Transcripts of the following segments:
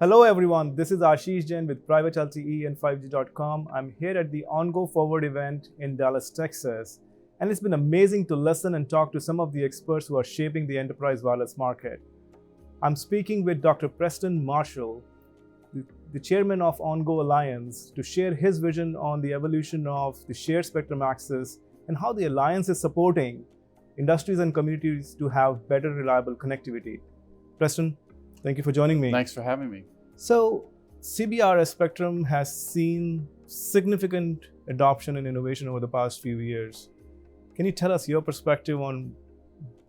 Hello everyone, this is Ashish Jain with Private LTE and 5G.com. I'm here at the OnGo Forward event in Dallas, Texas. And it's been amazing to listen and talk to some of the experts who are shaping the enterprise wireless market. I'm speaking with Dr. Preston Marshall, the chairman of OnGo Alliance, to share his vision on the evolution of the shared spectrum access and how the alliance is supporting industries and communities to have better, reliable connectivity. Preston, thank you for joining me. Thanks for having me. So, CBRS spectrum has seen significant adoption and innovation over the past few years. Can you tell us your perspective on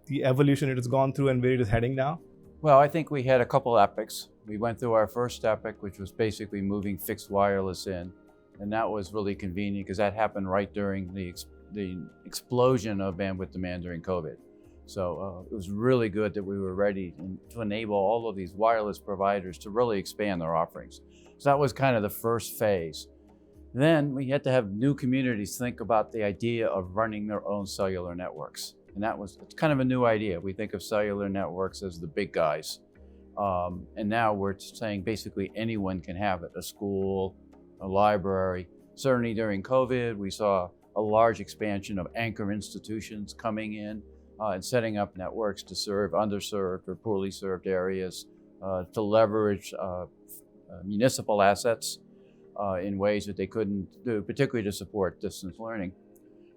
the evolution it has gone through and where it is heading now? Well, I think we had a couple epochs. We went through our first epoch, which was basically moving fixed wireless in. And that was really convenient because that happened right during the explosion of bandwidth demand during COVID. So it was really good that we were ready to enable all of these wireless providers to really expand their offerings. So that was kind of the first phase. Then we had to have new communities think about the idea of running their own cellular networks. And it's kind of a new idea. We think of cellular networks as the big guys. And now we're saying basically anyone can have it, a school, a library. Certainly during COVID, we saw a large expansion of anchor institutions coming in and setting up networks to serve underserved or poorly served areas, to leverage municipal assets in ways that they couldn't do, particularly to support distance learning.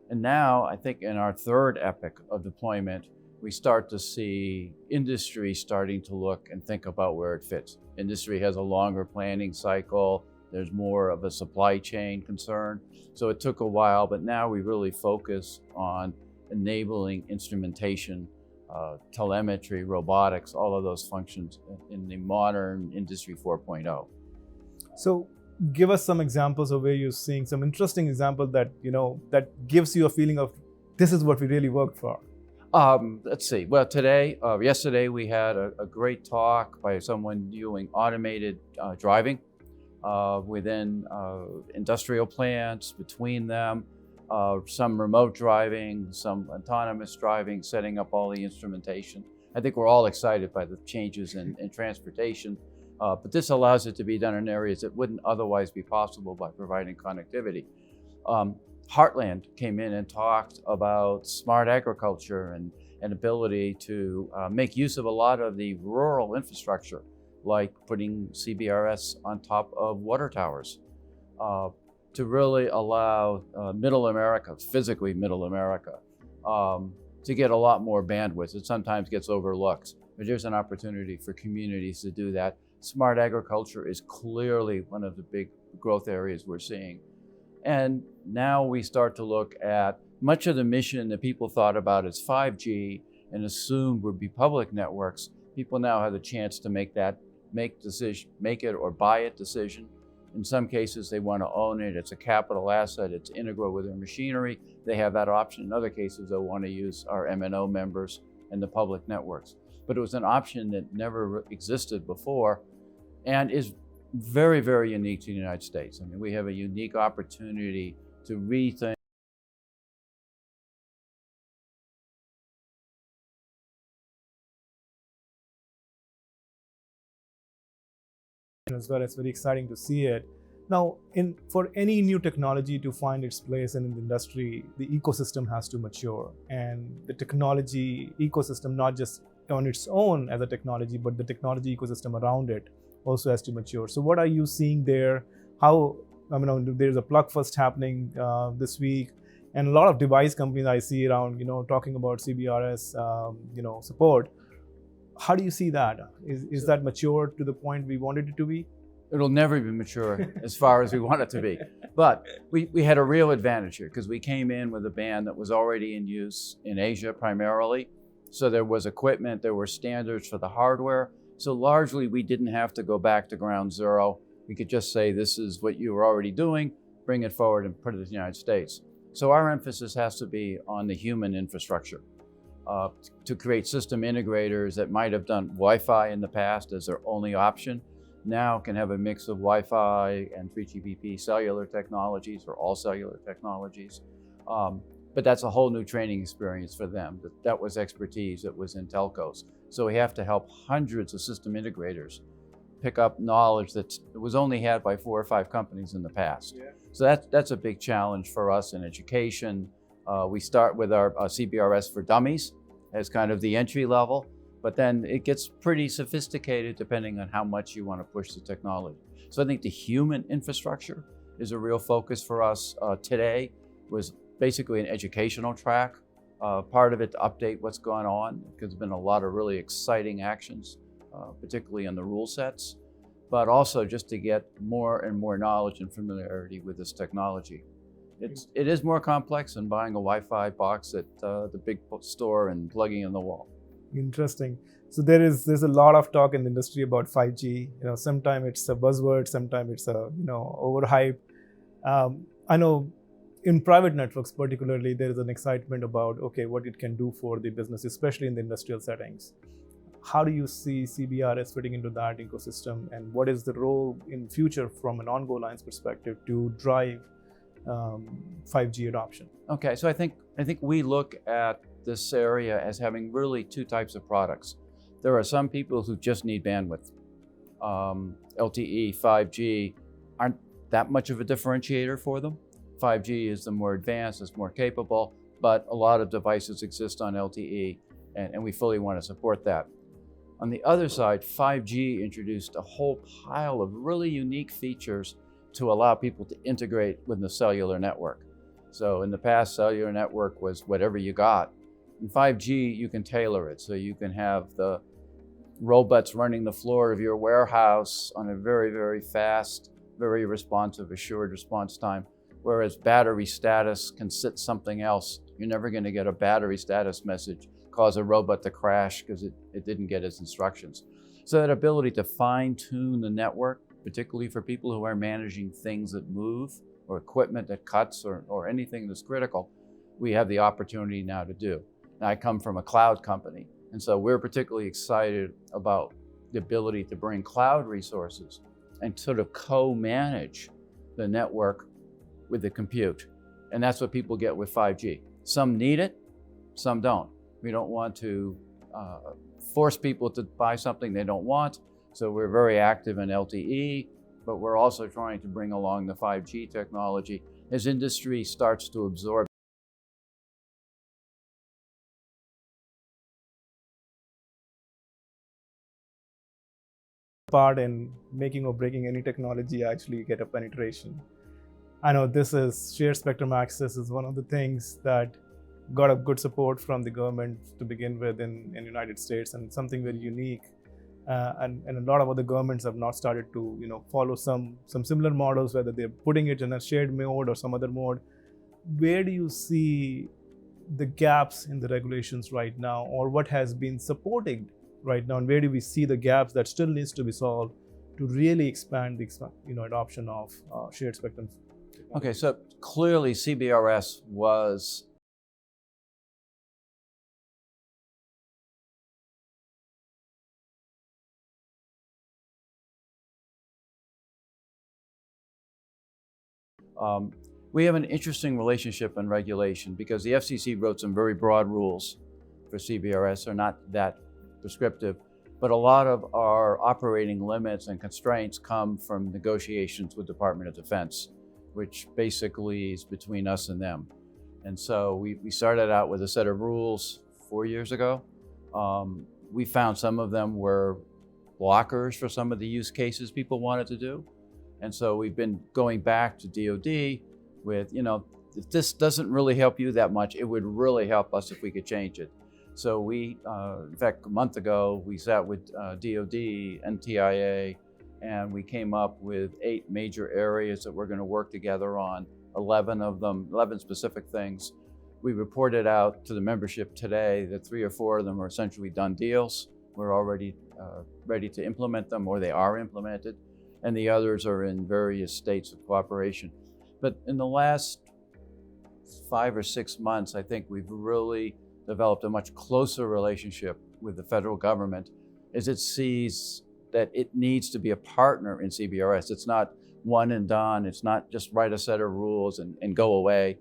And now, I think in our third epoch of deployment, we start to see industry starting to look and think about where it fits. Industry has a longer planning cycle. There's more of a supply chain concern. So it took a while, but now we really focus on enabling instrumentation, telemetry, robotics, all of those functions in the modern Industry 4.0. So give us some examples of where you're seeing some interesting example that, that gives you a feeling of this is what we really worked for. Let's see. Well, yesterday we had a great talk by someone doing automated driving within industrial plants, between them, some remote driving, some autonomous driving, setting up all the instrumentation. I think we're all excited by the changes in transportation, but this allows it to be done in areas that wouldn't otherwise be possible by providing connectivity. Heartland came in and talked about smart agriculture and ability to make use of a lot of the rural infrastructure, like putting CBRS on top of water towers, to really allow middle America, physically middle America, to get a lot more bandwidth. It sometimes gets overlooked, but there's an opportunity for communities to do that. Smart agriculture is clearly one of the big growth areas we're seeing. And now we start to look at much of the mission that people thought about as 5G and assumed would be public networks. People now have the chance to make it or buy it decision. In some cases, they want to own it. It's a capital asset. It's integral with their machinery. They have that option. In other cases, they'll want to use our MNO members and the public networks. But it was an option that never existed before and is very, very unique to the United States. I mean, we have a unique opportunity to rethink. As well, it's very exciting to see it. Now, for any new technology to find its place in the industry, the ecosystem has to mature. And the technology ecosystem, not just on its own as a technology, but the technology ecosystem around it also has to mature. So what are you seeing there? There's a plug fest happening this week, and a lot of device companies I see around, talking about CBRS, support. How do you see that? Is that mature to the point we wanted it to be? It'll never be mature as far as we want it to be. But we had a real advantage here because we came in with a band that was already in use in Asia primarily. So there was equipment, there were standards for the hardware. So largely we didn't have to go back to ground zero. We could just say, this is what you were already doing, bring it forward and put it in the United States. So our emphasis has to be on the human infrastructure. To create system integrators that might have done Wi-Fi in the past as their only option, now can have a mix of Wi-Fi and 3GPP cellular technologies or all cellular technologies. But that's a whole new training experience for them. That was expertise that was in telcos. So we have to help hundreds of system integrators pick up knowledge that was only had by 4 or 5 companies in the past. Yeah. So that's a big challenge for us in education. We start with our CBRS for Dummies as kind of the entry level, but then it gets pretty sophisticated depending on how much you want to push the technology. So I think the human infrastructure is a real focus for us. Today was basically an educational track. Part of it to update what's going on, because there's been a lot of really exciting actions, particularly in the rule sets, but also just to get more and more knowledge and familiarity with this technology. It is more complex than buying a Wi-Fi box at the big store and plugging in the wall. Interesting. So there's a lot of talk in the industry about 5G. Sometimes it's a buzzword, sometimes it's a overhype. I know in private networks particularly, there is an excitement about what it can do for the business, especially in the industrial settings. How do you see CBRS fitting into that ecosystem, and what is the role in future from an OnGo Alliance perspective to drive 5G adoption? Okay, so I think we look at this area as having really 2 types of products. There are some people who just need bandwidth. LTE, 5G aren't that much of a differentiator for them. 5G is the more advanced, it's more capable, but a lot of devices exist on LTE, and we fully want to support that. On the other side, 5G introduced a whole pile of really unique features to allow people to integrate with the cellular network. So in the past, cellular network was whatever you got. In 5G, you can tailor it. So you can have the robots running the floor of your warehouse on a very, very fast, very responsive, assured response time. Whereas battery status can sit something else. You're never going to get a battery status message cause a robot to crash because it didn't get its instructions. So that ability to fine-tune the network, particularly for people who are managing things that move or equipment that cuts or anything that's critical, we have the opportunity now to do. Now, I come from a cloud company, and so we're particularly excited about the ability to bring cloud resources and sort of co-manage the network with the compute. And that's what people get with 5G. Some need it, some don't. We don't want to force people to buy something they don't want. So we're very active in LTE, but we're also trying to bring along the 5G technology as industry starts to absorb. Part in making or breaking any technology actually get a penetration. I know this is shared spectrum access is one of the things that got a good support from the government to begin with in the United States, and something very unique. And a lot of other governments have now started to follow some similar models, whether they're putting it in a shared mode or some other mode. Where do you see the gaps in the regulations right now, or what has been supported right now, and where do we see the gaps that still needs to be solved to really expand the adoption of shared spectrum? Okay, so clearly CBRS was we have an interesting relationship and regulation because the FCC wrote some very broad rules for CBRS. They're not that prescriptive, but a lot of our operating limits and constraints come from negotiations with Department of Defense, which basically is between us and them. And so we started out with a set of rules 4 years ago. We found some of them were blockers for some of the use cases people wanted to do. And so we've been going back to DoD with, if this doesn't really help you that much, it would really help us if we could change it. So we, in fact, a month ago, we sat with DoD, NTIA, and we came up with 8 major areas that we're going to work together on, 11 of them, 11 specific things. We reported out to the membership today that 3 or 4 of them are essentially done deals. We're already ready to implement them, or they are implemented, and the others are in various states of cooperation. But in the last 5 or 6 months, I think we've really developed a much closer relationship with the federal government as it sees that it needs to be a partner in CBRS. It's not one and done. It's not just write a set of rules and go away,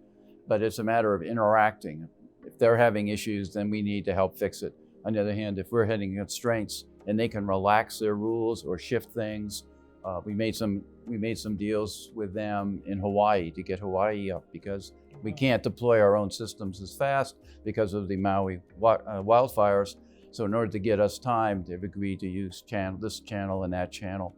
but it's a matter of interacting. If they're having issues, then we need to help fix it. On the other hand, if we're hitting constraints, and they can relax their rules or shift things. We made some deals with them in Hawaii to get Hawaii up, because we can't deploy our own systems as fast because of the Maui wildfires. So in order to get us time, they've agreed to use this channel and that channel,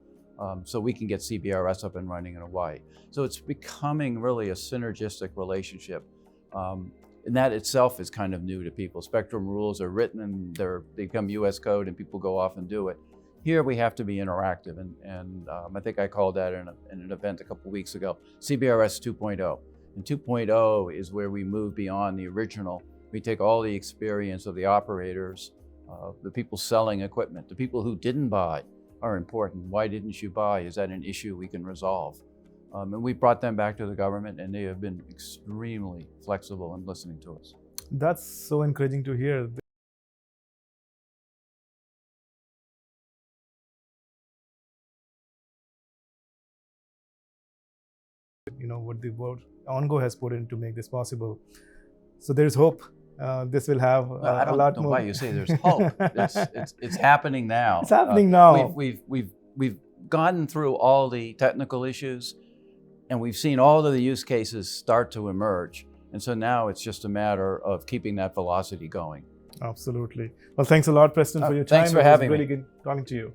so we can get CBRS up and running in Hawaii. So it's becoming really a synergistic relationship. And that itself is kind of new to people. Spectrum rules are written and they become US code and people go off and do it. Here we have to be interactive, and I think I called that in an event a couple weeks ago, CBRS 2.0. And 2.0 is where we move beyond the original. We take all the experience of the operators, the people selling equipment, the people who didn't buy are important. Why didn't you buy? Is that an issue we can resolve? And we brought them back to the government, and they have been extremely flexible in listening to us. That's so encouraging to hear. You know what the world OnGo has put in to make this possible. So there's hope. This will have I don't a lot know more. why you say there's hope. It's happening now. It's happening now. We've gotten through all the technical issues, and we've seen all of the use cases start to emerge. And so now it's just a matter of keeping that velocity going. Absolutely. Well, thanks a lot, Preston, for your time. Thanks for having me. It was really good talking to you.